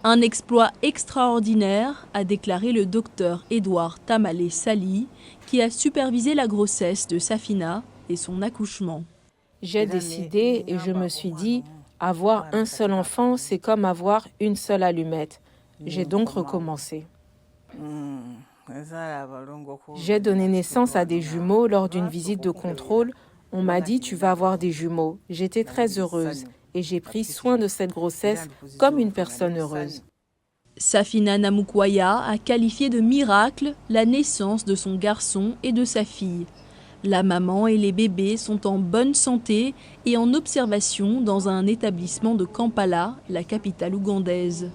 Un exploit extraordinaire, a déclaré le docteur Edouard Tamalé Sali, qui a supervisé la grossesse de Safina et son accouchement. J'ai décidé et je me suis dit, avoir un seul enfant, c'est comme avoir une seule allumette. J'ai donc recommencé. J'ai donné naissance à des jumeaux lors d'une visite de contrôle. On m'a dit, tu vas avoir des jumeaux. J'étais très heureuse et j'ai pris soin de cette grossesse comme une personne heureuse. Safina Namukwaya a qualifié de miracle la naissance de son garçon et de sa fille. La maman et les bébés sont en bonne santé et en observation dans un établissement de Kampala, la capitale ougandaise.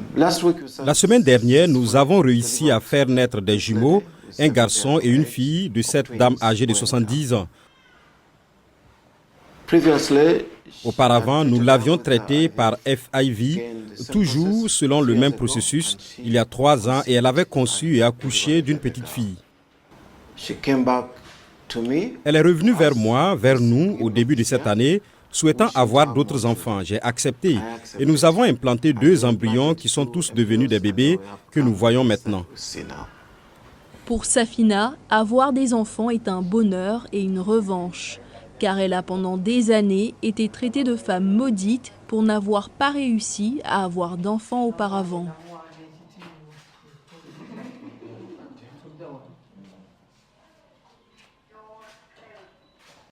La semaine dernière, nous avons réussi à faire naître des jumeaux, un garçon et une fille de cette dame âgée de 70 ans. Auparavant, nous l'avions traitée par FIV, toujours selon le même processus, il y a 3 ans, et elle avait conçu et accouché d'une petite fille. Elle est revenue vers moi, vers nous, au début de cette année, souhaitant avoir d'autres enfants. J'ai accepté et nous avons implanté 2 embryons qui sont tous devenus des bébés que nous voyons maintenant. Pour Safina, avoir des enfants est un bonheur et une revanche, car elle a pendant des années été traitée de femme maudite pour n'avoir pas réussi à avoir d'enfants auparavant.